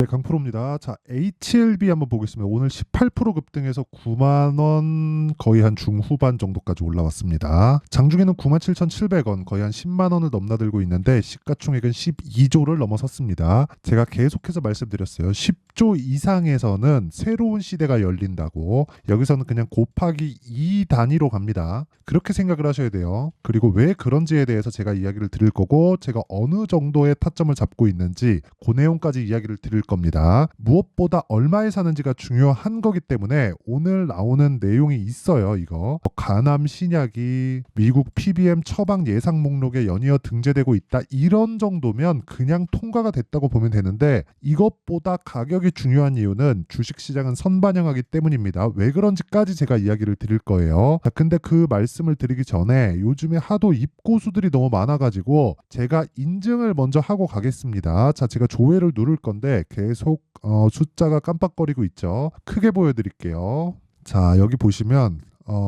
네, 강프로입니다. 자, HLB 한번 보겠습니다. 오늘 18% 급등해서 9만 원 거의 한 중후반 정도까지 올라왔습니다. 장중에는 97,700원 거의 한 10만 원을 넘나들고 있는데 시가총액은 12조를 넘어섰습니다. 제가 계속해서 말씀드렸어요. 10조 이상에서는 새로운 시대가 열린다고. 여기서는 그냥 곱하기 2 단위로 갑니다. 그렇게 생각을 하셔야 돼요. 그리고 왜 그런지에 대해서 제가 이야기를 드릴 거고, 제가 어느 정도의 타점을 잡고 있는지 그 내용까지 이야기를 드릴 겁니다. 무엇보다 얼마에 사는지가 중요한 거기 때문에 오늘 나오는 내용이 있어요. 이거 가남 신약이 미국 PBM 처방 예상 목록에 연이어 등재되고 있다, 이런 정도면 그냥 통과가 됐다고 보면 되는데, 이것보다 가격이 중요한 이유는 주식시장은 선반영하기 때문입니다. 왜 그런지까지 제가 이야기를 드릴 거예요. 자, 근데 그 말씀을 드리기 전에 요즘에 하도 입고수들이 너무 많아가지고 제가 인증을 먼저 하고 가겠습니다. 자, 제가 조회를 누를 건데 계속 숫자가 깜빡거리고 있죠. 크게 보여드릴게요. 자, 여기 보시면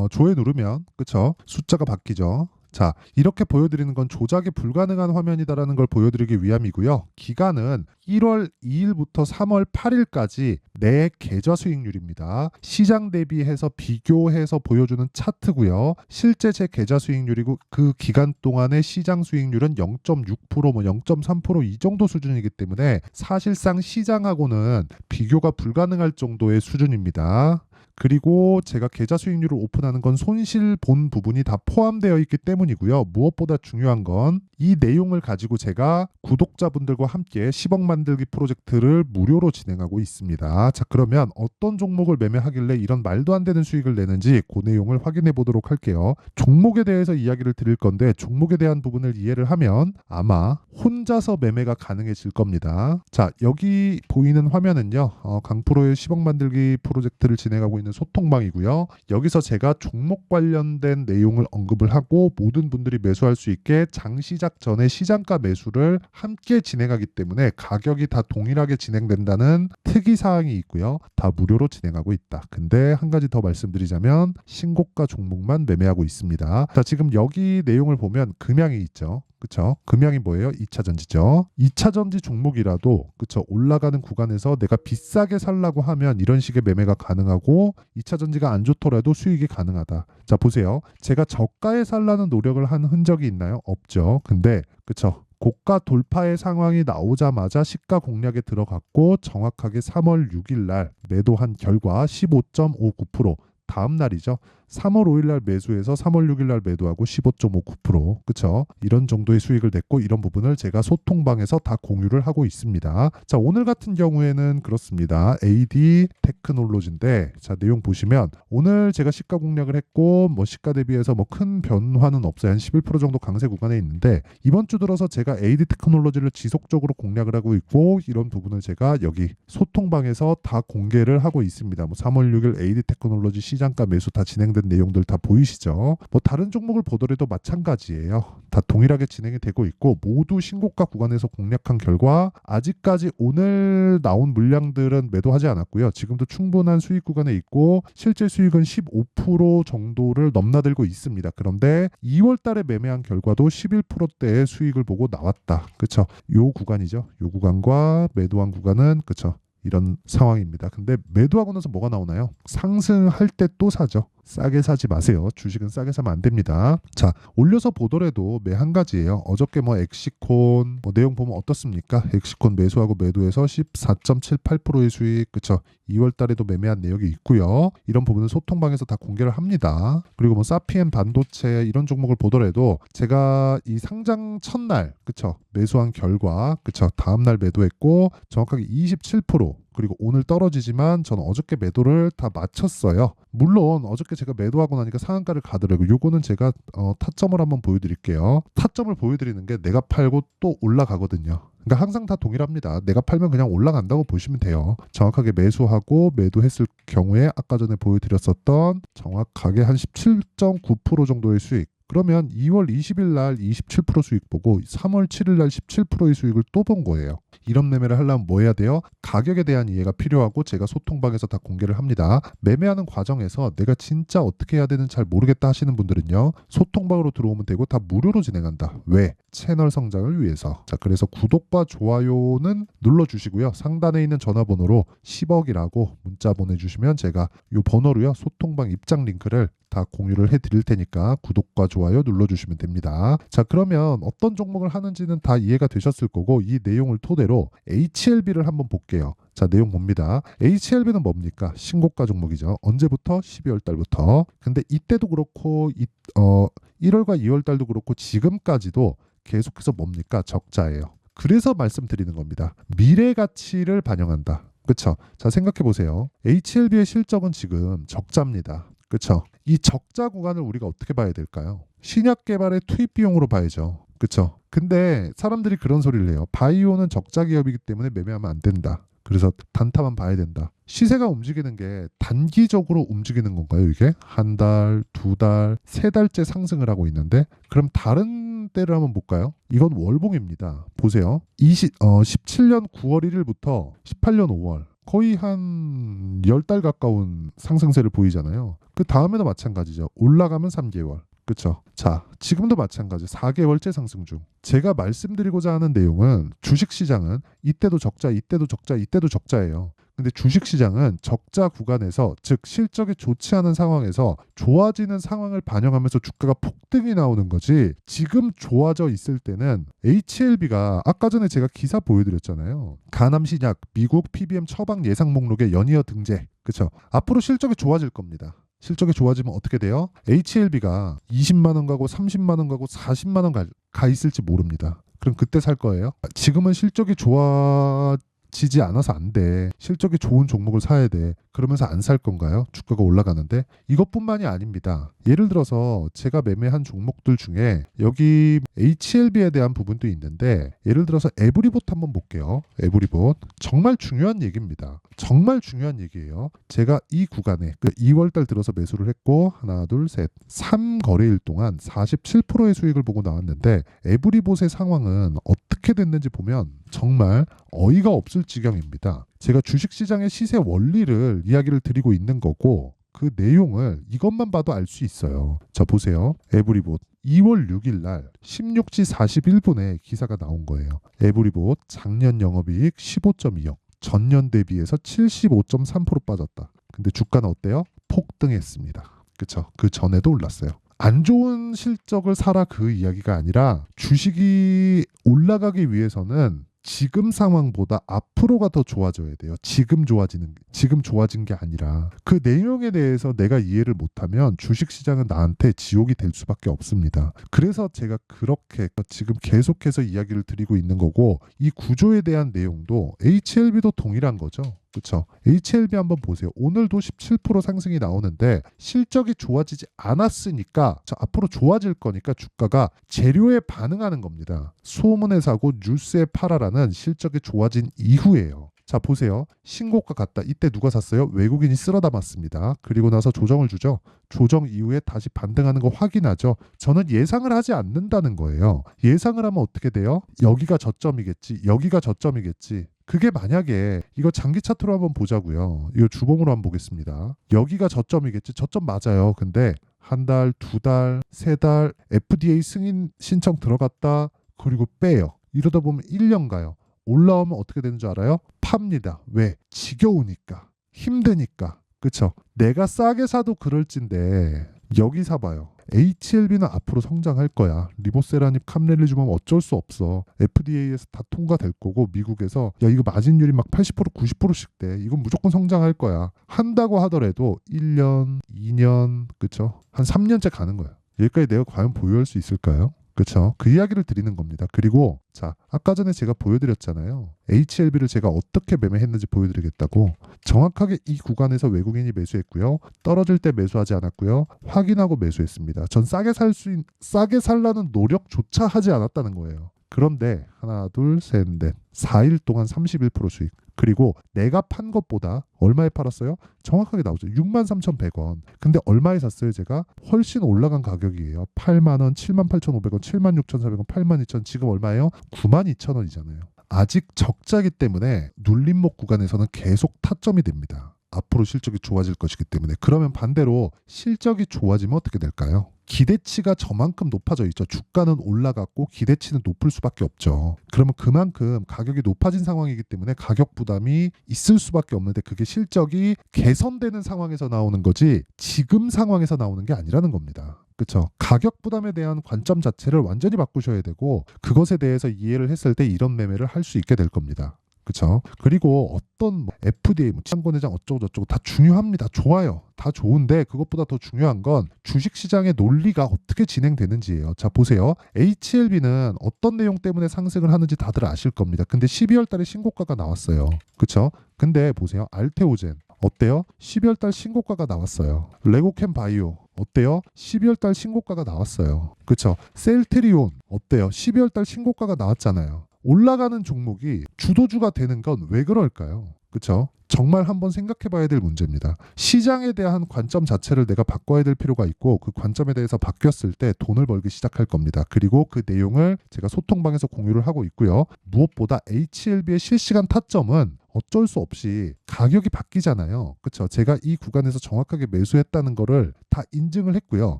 조회 누르면 그쵸? 숫자가 바뀌죠. 자, 이렇게 보여드리는 건 조작이 불가능한 화면이다라는 걸 보여드리기 위함이고요. 기간은 1월 2일부터 3월 8일까지 내 계좌 수익률입니다. 시장 대비해서 비교해서 보여주는 차트고요. 실제 제 계좌 수익률이고 그 기간 동안의 시장 수익률은 0.6%, 0.3% 이 정도 수준이기 때문에 사실상 시장하고는 비교가 불가능할 정도의 수준입니다. 그리고 제가 계좌 수익률을 오픈하는 건 손실 본 부분이 다 포함되어 있기 때문이고요. 무엇보다 중요한 건 이 내용을 가지고 제가 구독자분들과 함께 10억 만들기 프로젝트를 무료로 진행하고 있습니다. 자, 그러면 어떤 종목을 매매하길래 이런 말도 안 되는 수익을 내는지 그 내용을 확인해 보도록 할게요. 종목에 대해서 이야기를 드릴 건데, 종목에 대한 부분을 이해를 하면 아마 혼자서 매매가 가능해질 겁니다. 자, 여기 보이는 화면은요, 강프로의 10억 만들기 프로젝트를 진행하고 있는 소통방이고요. 여기서 제가 종목 관련된 내용을 언급을 하고 모든 분들이 매수할 수 있게 장시작 전에 시장가 매수를 함께 진행하기 때문에 가격이 다 동일하게 진행된다는 특이사항이 있고요. 다 무료로 진행하고 있다. 근데 한 가지 더 말씀드리자면 신고가 종목만 매매하고 있습니다. 자, 지금 여기 내용을 보면 금양이 있죠. 그쵸? 금양이 뭐예요? 2차전지죠. 2차전지 종목이라도 그쵸? 올라가는 구간에서 내가 비싸게 살라고 하면 이런 식의 매매가 가능하고, 2차전지가 안 좋더라도 수익이 가능하다. 자, 보세요. 제가 저가에 살라는 노력을 한 흔적이 있나요? 없죠. 근데 그쵸? 고가 돌파의 상황이 나오자마자 시가 공략에 들어갔고 정확하게 3월 6일 날 매도한 결과 15.59%, 다음 날이죠. 3월 5일 날 매수해서 3월 6일 날 매도하고 15.59%, 그쵸? 이런 정도의 수익을 냈고, 이런 부분을 제가 소통방에서 다 공유를 하고 있습니다. 자, 오늘 같은 경우에는 그렇습니다. AD 테크놀로지인데, 자, 내용 보시면 오늘 제가 시가 공략을 했고 뭐 시가 대비해서 뭐 큰 변화는 없어요. 한 11% 정도 강세 구간에 있는데, 이번 주 들어서 제가 AD 테크놀로지를 지속적으로 공략을 하고 있고, 이런 부분을 제가 여기 소통방에서 다 공개를 하고 있습니다. 뭐 3월 6일 AD 테크놀로지 시장가 매수 다 진행된 내용들 다 보이시죠? 뭐 다른 종목을 보더라도 마찬가지예요. 다 동일하게 진행이 되고 있고 모두 신고가 구간에서 공략한 결과 아직까지 오늘 나온 물량들은 매도하지 않았고요. 지금도 충분한 수익 구간에 있고 실제 수익은 15% 정도를 넘나들고 있습니다. 그런데 2월 달에 매매한 결과도 11%대의 수익을 보고 나왔다. 그쵸? 요 구간이죠. 요 구간과 매도한 구간은 그쵸? 이런 상황입니다. 근데 매도하고 나서 뭐가 나오나요? 상승할 때 또 사죠. 싸게 사지 마세요. 주식은 싸게 사면 안 됩니다. 자, 올려서 보더라도 매 한 가지예요. 어저께 뭐 엑시콘 뭐 내용 보면 어떻습니까? 엑시콘 매수하고 매도해서 14.78%의 수익, 그쵸? 2월 달에도 매매한 내역이 있고요. 이런 부분은 소통방에서 다 공개를 합니다. 그리고 뭐 사피엔 반도체 이런 종목을 보더라도 제가 이 상장 첫날, 그쵸? 매수한 결과, 그쵸? 다음날 매도했고 정확하게 27%, 그리고 오늘 떨어지지만 저는 어저께 매도를 다 마쳤어요. 물론 어저께 제가 매도하고 나니까 상한가를 가더라고요. 요거는 제가 타점을 한번 보여드릴게요. 타점을 보여드리는 게 내가 팔고 또 올라가거든요. 그러니까 항상 다 동일합니다. 내가 팔면 그냥 올라간다고 보시면 돼요. 정확하게 매수하고 매도했을 경우에 아까 전에 보여드렸었던 정확하게 한 17.9% 정도의 수익, 그러면 2월 20일 날 27% 수익 보고 3월 7일 날 17%의 수익을 또 본 거예요. 이런 매매를 하려면 뭐 해야 돼요? 가격에 대한 이해가 필요하고 제가 소통방에서 다 공개를 합니다. 매매하는 과정에서 내가 진짜 어떻게 해야 되는지 잘 모르겠다 하시는 분들은요. 소통방으로 들어오면 되고 다 무료로 진행한다. 왜? 채널 성장을 위해서. 자, 그래서 구독과 좋아요는 눌러주시고요. 상단에 있는 전화번호로 10억이라고 문자 보내주시면 제가 이 번호로요. 소통방 입장 링크를 다 공유를 해드릴 테니까 구독과 좋아요 눌러주시면 됩니다. 자, 그러면 어떤 종목을 하는지는 다 이해가 되셨을 거고 이 내용을 토대로 HLB를 한번 볼게요. 자, 내용 봅니다. HLB는 뭡니까? 신고가 종목이죠. 언제부터? 12월 달부터. 근데 이때도 그렇고 1월과 2월 달도 그렇고 지금까지도 계속해서 뭡니까? 적자예요. 그래서 말씀드리는 겁니다. 미래 가치를 반영한다. 그쵸? 자, 생각해 보세요. HLB의 실적은 지금 적자입니다. 그쵸? 이 적자 구간을 우리가 어떻게 봐야 될까요? 신약 개발의 투입 비용으로 봐야죠. 그쵸? 근데 사람들이 그런 소리를 해요. 바이오는 적자 기업이기 때문에 매매하면 안 된다. 그래서 단타만 봐야 된다. 시세가 움직이는 게 단기적으로 움직이는 건가요? 이게 한 달, 두 달, 세 달째 상승을 하고 있는데 그럼 다른 때를 한번 볼까요? 이건 월봉입니다. 보세요. 17년 9월 1일부터 18년 5월 거의 한 10달 가까운 상승세를 보이잖아요. 그 다음에도 마찬가지죠. 올라가면 3개월. 그렇죠. 자, 지금도 마찬가지 4개월째 상승 중. 제가 말씀드리고자 하는 내용은 주식시장은 이때도 적자, 이때도 적자, 이때도 적자예요. 근데 주식시장은 적자 구간에서 즉 실적이 좋지 않은 상황에서 좋아지는 상황을 반영하면서 주가가 폭등이 나오는 거지 지금 좋아져 있을 때는 HLB가 아까 전에 제가 기사 보여드렸잖아요. 가남신약 미국 PBM 처방 예상 목록에 연이어 등재. 그렇죠. 앞으로 실적이 좋아질 겁니다. 실적이 좋아지면 어떻게 돼요? HLB가 20만 원 가고 30만 원 가고 40만 원 가 있을지 모릅니다. 그럼 그때 살 거예요? 지금은 실적이 좋아지지 않아서 안 돼. 실적이 좋은 종목을 사야 돼. 그러면서 안 살 건가요? 주가가 올라가는데? 이것뿐만이 아닙니다. 예를 들어서 제가 매매한 종목들 중에 여기 HLB에 대한 부분도 있는데 예를 들어서 에브리봇 한번 볼게요. 에브리봇. 정말 중요한 얘기입니다. 정말 중요한 얘기예요. 제가 이 구간에 2월달 들어서 매수를 했고 하나 둘 셋 3거래일 동안 47%의 수익을 보고 나왔는데 에브리봇의 상황은 어떻게 됐는지 보면 정말 어이가 없을 지경입니다. 제가 주식시장의 시세 원리를 이야기를 드리고 있는 거고 그 내용을 이것만 봐도 알 수 있어요. 자, 보세요. 에브리봇 2월 6일 날 16시 41분에 기사가 나온 거예요. 에브리봇 작년 영업이익 15.2억 전년 대비해서 75.3% 빠졌다. 근데 주가는 어때요? 폭등했습니다. 그쵸? 그 전에도 올랐어요. 안 좋은 실적을 사라 그 이야기가 아니라 주식이 올라가기 위해서는 지금 상황보다 앞으로가 더 좋아져야 돼요. 지금 좋아진 게 아니라 그 내용에 대해서 내가 이해를 못하면 주식시장은 나한테 지옥이 될 수밖에 없습니다. 그래서 제가 그렇게 지금 계속해서 이야기를 드리고 있는 거고 이 구조에 대한 내용도 HLB도 동일한 거죠. 그렇죠. HLB 한번 보세요. 오늘도 17% 상승이 나오는데 실적이 좋아지지 않았으니까 앞으로 좋아질 거니까 주가가 재료에 반응하는 겁니다. 소문에 사고 뉴스에 팔아라는 실적이 좋아진 이후에요. 자, 보세요. 신고가 갔다. 이때 누가 샀어요? 외국인이 쓸어 담았습니다. 그리고 나서 조정을 주죠. 조정 이후에 다시 반등하는 거 확인하죠. 저는 예상을 하지 않는다는 거예요. 예상을 하면 어떻게 돼요? 여기가 저점이겠지. 여기가 저점이겠지. 그게 만약에 이거 장기 차트로 한번 보자고요. 이거 주봉으로 한번 보겠습니다. 여기가 저점이겠지. 저점 맞아요. 근데 한 달, 두 달, 세 달 FDA 승인 신청 들어갔다. 그리고 빼요. 이러다 보면 1년 가요. 올라오면 어떻게 되는 줄 알아요? 팝니다. 왜? 지겨우니까. 힘드니까. 그쵸? 내가 싸게 사도 그럴진데 여기 사봐요. HLB는 앞으로 성장할 거야. 리보세라닙 캄렐리주면 어쩔 수 없어. FDA에서 다 통과될 거고 미국에서 야 이거 마진율이 막 80% 90%씩 돼. 이건 무조건 성장할 거야. 한다고 하더라도 1년, 2년 그쵸? 한 3년째 가는 거야. 여기까지 내가 과연 보유할 수 있을까요? 그렇죠. 그 이야기를 드리는 겁니다. 그리고 자, 아까 전에 제가 보여드렸잖아요. HLB를 제가 어떻게 매매했는지 보여드리겠다고. 정확하게 이 구간에서 외국인이 매수했고요. 떨어질 때 매수하지 않았고요. 확인하고 매수했습니다. 전 싸게 살라는 노력조차 하지 않았다는 거예요. 그런데 하나, 둘, 셋, 넷 4일 동안 31% 수익. 그리고 내가 판 것보다 얼마에 팔았어요? 정확하게 나오죠. 63,100원. 근데 얼마에 샀어요? 제가 훨씬 올라간 가격이에요. 8만 원, 78,500원, 76,400원, 82,000원. 지금 얼마예요? 92,000원이잖아요. 아직 적자기 때문에 눌림목 구간에서는 계속 타점이 됩니다. 앞으로 실적이 좋아질 것이기 때문에. 그러면 반대로 실적이 좋아지면 어떻게 될까요? 기대치가 저만큼 높아져 있죠. 주가는 올라갔고 기대치는 높을 수밖에 없죠. 그러면 그만큼 가격이 높아진 상황이기 때문에 가격 부담이 있을 수밖에 없는데, 그게 실적이 개선되는 상황에서 나오는 거지 지금 상황에서 나오는 게 아니라는 겁니다. 그렇죠. 가격 부담에 대한 관점 자체를 완전히 바꾸셔야 되고, 그것에 대해서 이해를 했을 때 이런 매매를 할 수 있게 될 겁니다. 그렇죠. 그리고 어떤 FDA, 치안권회장 어쩌고저쩌고 다 중요합니다. 좋아요. 다 좋은데 그것보다 더 중요한 건 주식시장의 논리가 어떻게 진행되는지예요. 자, 보세요. HLB는 어떤 내용 때문에 상승을 하는지 다들 아실 겁니다. 근데 12월 달에 신고가가 나왔어요. 그렇죠. 근데 보세요. 알테오젠 어때요? 12월 달 신고가가 나왔어요. 레고캠 바이오 어때요? 12월 달 신고가가 나왔어요. 그렇죠. 셀트리온 어때요? 12월 달 신고가가 나왔잖아요. 올라가는 종목이 주도주가 되는 건 왜 그럴까요? 그렇죠? 정말 한번 생각해 봐야 될 문제입니다. 시장에 대한 관점 자체를 내가 바꿔야 될 필요가 있고, 그 관점에 대해서 바뀌었을 때 돈을 벌기 시작할 겁니다. 그리고 그 내용을 제가 소통방에서 공유를 하고 있고요. 무엇보다 HLB의 실시간 타점은 어쩔 수 없이 가격이 바뀌잖아요. 그렇죠? 제가 이 구간에서 정확하게 매수했다는 거를 다 인증을 했고요.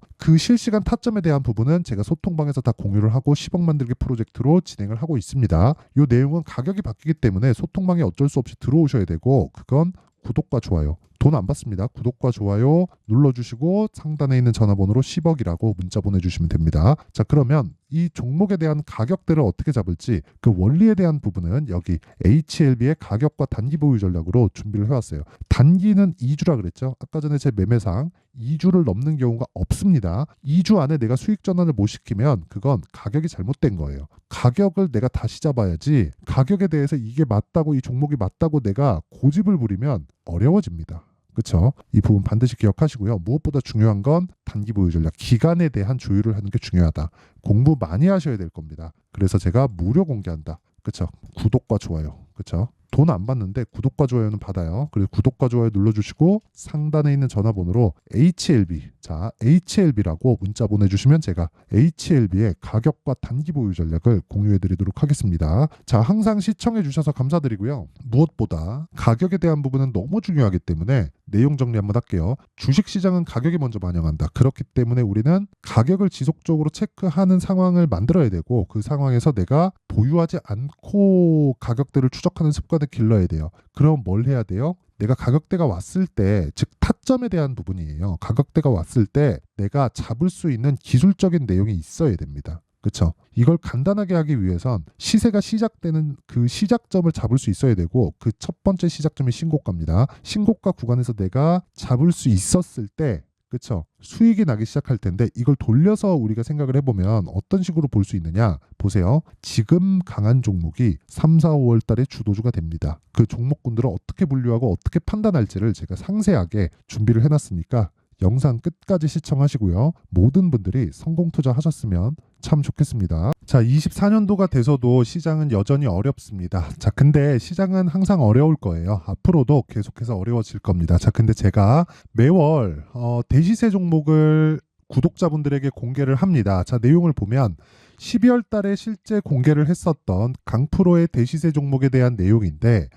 그 실시간 타점에 대한 부분은 제가 소통방에서 다 공유를 하고 10억 만들기 프로젝트로 진행을 하고 있습니다. 이 내용은 가격이 바뀌기 때문에 소통방에 어쩔 수 없이 들어오셔야 되고, 그건 구독과 좋아요. 돈 안 받습니다. 구독과 좋아요 눌러주시고 상단에 있는 전화번호로 10억이라고 문자 보내주시면 됩니다. 자, 그러면 이 종목에 대한 가격대를 어떻게 잡을지 그 원리에 대한 부분은 여기 HLB의 가격과 단기 보유 전략으로 준비를 해왔어요. 단기는 2주라 그랬죠. 아까 전에 제 매매상 2주를 넘는 경우가 없습니다. 2주 안에 내가 수익 전환을 못 시키면 그건 가격이 잘못된 거예요. 가격을 내가 다시 잡아야지, 가격에 대해서 이게 맞다고, 이 종목이 맞다고 내가 고집을 부리면 어려워집니다. 그렇죠? 이 부분 반드시 기억하시고요. 무엇보다 중요한 건 단기 보유 전략, 기간에 대한 조율을 하는 게 중요하다. 공부 많이 하셔야 될 겁니다. 그래서 제가 무료 공개한다. 그렇죠? 구독과 좋아요. 그렇죠? 돈 안 받는데 구독과 좋아요는 받아요. 그래서 구독과 좋아요 눌러주시고 상단에 있는 전화번호로 HLB, 자 HLB라고 문자 보내주시면 제가 HLB의 가격과 단기 보유 전략을 공유해드리도록 하겠습니다. 자, 항상 시청해주셔서 감사드리고요. 무엇보다 가격에 대한 부분은 너무 중요하기 때문에 내용 정리 한번 할게요. 주식시장은 가격이 먼저 반영한다. 그렇기 때문에 우리는 가격을 지속적으로 체크하는 상황을 만들어야 되고, 그 상황에서 내가 보유하지 않고 가격대를 추적하는 습관을 길러야 돼요. 그럼 뭘 해야 돼요? 내가 가격대가 왔을 때, 즉 타점에 대한 부분이에요. 가격대가 왔을 때 내가 잡을 수 있는 기술적인 내용이 있어야 됩니다. 그렇죠? 이걸 간단하게 하기 위해선 시세가 시작되는 그 시작점을 잡을 수 있어야 되고, 그 첫 번째 시작점이 신고가입니다. 신고가 구간에서 내가 잡을 수 있었을 때, 그렇죠? 수익이 나기 시작할 텐데, 이걸 돌려서 우리가 생각을 해보면 어떤 식으로 볼 수 있느냐? 보세요. 지금 강한 종목이 3, 4, 5월 달에 주도주가 됩니다. 그 종목군들을 어떻게 분류하고 어떻게 판단할지를 제가 상세하게 준비를 해놨으니까 영상 끝까지 시청하시고요. 모든 분들이 성공 투자하셨으면 참 좋겠습니다. 자, 24년도가 돼서도 시장은 여전히 어렵습니다. 자, 근데 시장은 항상 어려울 거예요. 앞으로도 계속해서 어려워질 겁니다. 자, 근데 제가 매월 대시세 종목을 구독자분들에게 공개를 합니다. 자, 내용을 보면 12월 달에 실제 공개를 했었던 강프로의 대시세 종목에 대한 내용인데,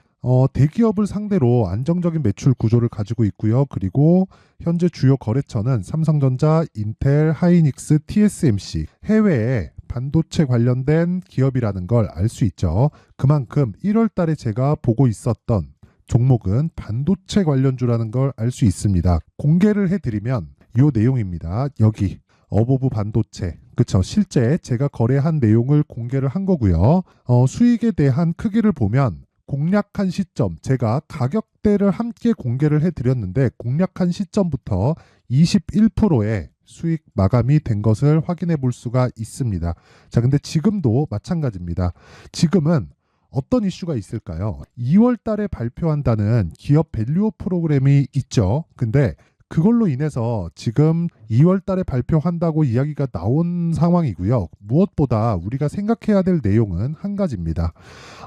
대기업을 상대로 안정적인 매출 구조를 가지고 있고요. 그리고 현재 주요 거래처는 삼성전자, 인텔, 하이닉스, TSMC, 해외에 반도체 관련된 기업이라는 걸 알 수 있죠. 그만큼 1월 달에 제가 보고 있었던 종목은 반도체 관련주라는 걸 알 수 있습니다. 공개를 해드리면 이 내용입니다. 여기 어보브 반도체, 그쵸? 실제 제가 거래한 내용을 공개를 한 거고요. 수익에 대한 크기를 보면 공략한 시점, 제가 가격대를 함께 공개를 해드렸는데 공략한 시점부터 21%의 수익 마감이 된 것을 확인해 볼 수가 있습니다. 자, 근데 지금도 마찬가지입니다. 지금은 어떤 이슈가 있을까요? 2월 달에 발표한다는 기업 밸류업 프로그램이 있죠. 근데 그걸로 인해서 지금 2월 달에 발표한다고 이야기가 나온 상황이고요. 무엇보다 우리가 생각해야 될 내용은 한 가지입니다.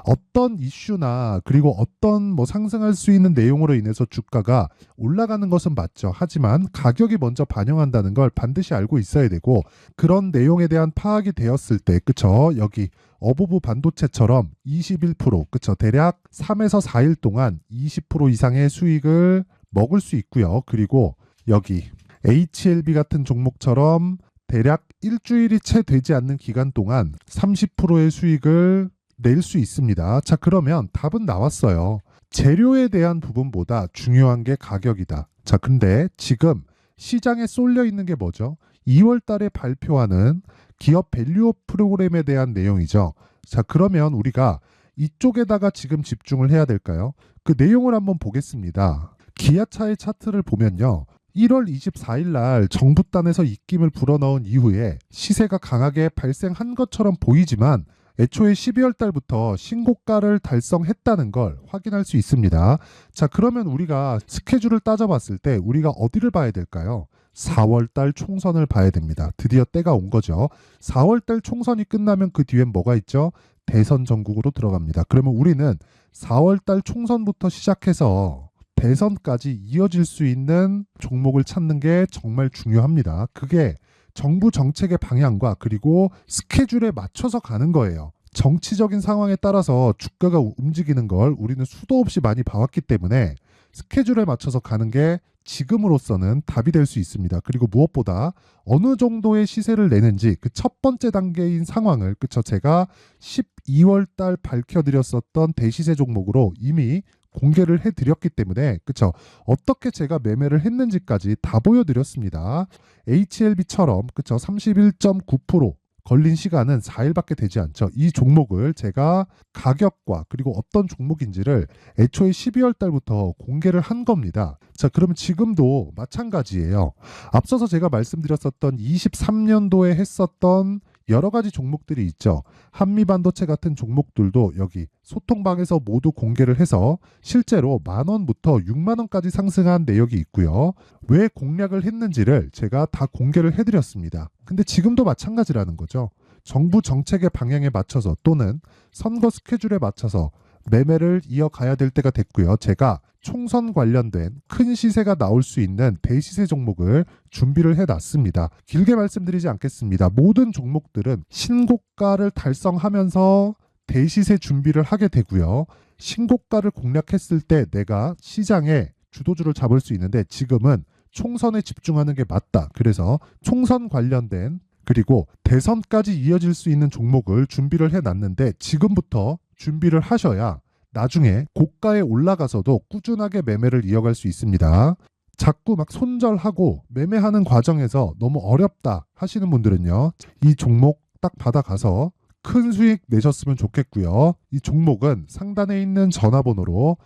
어떤 이슈나 그리고 어떤 상승할 수 있는 내용으로 인해서 주가가 올라가는 것은 맞죠. 하지만 가격이 먼저 반영한다는 걸 반드시 알고 있어야 되고, 그런 내용에 대한 파악이 되었을 때, 그쵸? 여기 어부부 반도체처럼 21%, 그쵸? 대략 3에서 4일 동안 20% 이상의 수익을 먹을 수 있고요. 그리고 여기 HLB 같은 종목처럼 대략 일주일이 채 되지 않는 기간 동안 30%의 수익을 낼 수 있습니다. 자, 그러면 답은 나왔어요. 재료에 대한 부분보다 중요한 게 가격이다. 자, 근데 지금 시장에 쏠려 있는 게 뭐죠? 2월 달에 발표하는 기업 밸류업 프로그램에 대한 내용이죠. 자, 그러면 우리가 이쪽에다가 지금 집중을 해야 될까요? 그 내용을 한번 보겠습니다. 기아차의 차트를 보면요. 1월 24일 날 정부단에서 입김을 불어넣은 이후에 시세가 강하게 발생한 것처럼 보이지만 애초에 12월 달부터 신고가를 달성했다는 걸 확인할 수 있습니다. 자, 그러면 우리가 스케줄을 따져봤을 때 우리가 어디를 봐야 될까요? 4월 달 총선을 봐야 됩니다. 드디어 때가 온 거죠. 4월 달 총선이 끝나면 그 뒤엔 뭐가 있죠? 대선 전국으로 들어갑니다. 그러면 우리는 4월 달 총선부터 시작해서 대선까지 이어질 수 있는 종목을 찾는 게 정말 중요합니다. 그게 정부 정책의 방향과 그리고 스케줄에 맞춰서 가는 거예요. 정치적인 상황에 따라서 주가가 움직이는 걸 우리는 수도 없이 많이 봐왔기 때문에 스케줄에 맞춰서 가는 게 지금으로서는 답이 될 수 있습니다. 그리고 무엇보다 어느 정도의 시세를 내는지 그 첫 번째 단계인 상황을, 그쵸, 제가 12월 달 밝혀드렸었던 대시세 종목으로 이미 공개를 해드렸기 때문에, 그쵸, 어떻게 제가 매매를 했는지까지 다 보여드렸습니다. HLB처럼, 그쵸, 31.9% 걸린 시간은 4일밖에 되지 않죠. 이 종목을 제가 가격과 그리고 어떤 종목인지를 애초에 12월 달부터 공개를 한 겁니다. 자, 그러면 지금도 마찬가지예요. 앞서서 제가 말씀드렸었던 23년도에 했었던 여러 가지 종목들이 있죠. 한미반도체 같은 종목들도 여기 소통방에서 모두 공개를 해서 실제로 10,000원부터 60,000원까지 상승한 내역이 있고요. 왜 공략을 했는지를 제가 다 공개를 해드렸습니다. 근데 지금도 마찬가지라는 거죠. 정부 정책의 방향에 맞춰서 또는 선거 스케줄에 맞춰서 매매를 이어가야 될 때가 됐고요. 제가 총선 관련된 큰 시세가 나올 수 있는 대시세 종목을 준비를 해놨습니다. 길게 말씀드리지 않겠습니다. 모든 종목들은 신고가를 달성하면서 대시세 준비를 하게 되고요. 신고가를 공략했을 때 내가 시장에 주도주를 잡을 수 있는데 지금은 총선에 집중하는 게 맞다. 그래서 총선 관련된 그리고 대선까지 이어질 수 있는 종목을 준비를 해놨는데 지금부터 준비를 하셔야 나중에 고가에 올라가서도 꾸준하게 매매를 이어갈 수 있습니다. 자꾸 막 손절하고 매매하는 과정에서 너무 어렵다 하시는 분들은요, 이 종목 딱 받아가서 큰 수익 내셨으면 좋겠고요. 이 종목은 상단에 있는 전화번호로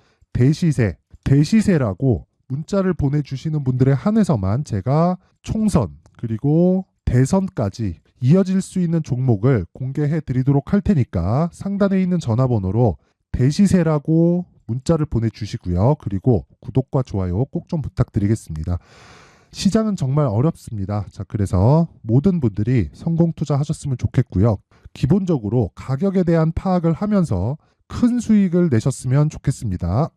대시세라고 문자를 보내주시는 분들에 한해서만 제가 총선 그리고 대선까지 이어질 수 있는 종목을 공개해 드리도록 할 테니까 상단에 있는 전화번호로 대시세라고 문자를 보내주시고요. 그리고 구독과 좋아요 꼭 좀 부탁드리겠습니다. 시장은 정말 어렵습니다. 자, 그래서 모든 분들이 성공 투자하셨으면 좋겠고요. 기본적으로 가격에 대한 파악을 하면서 큰 수익을 내셨으면 좋겠습니다.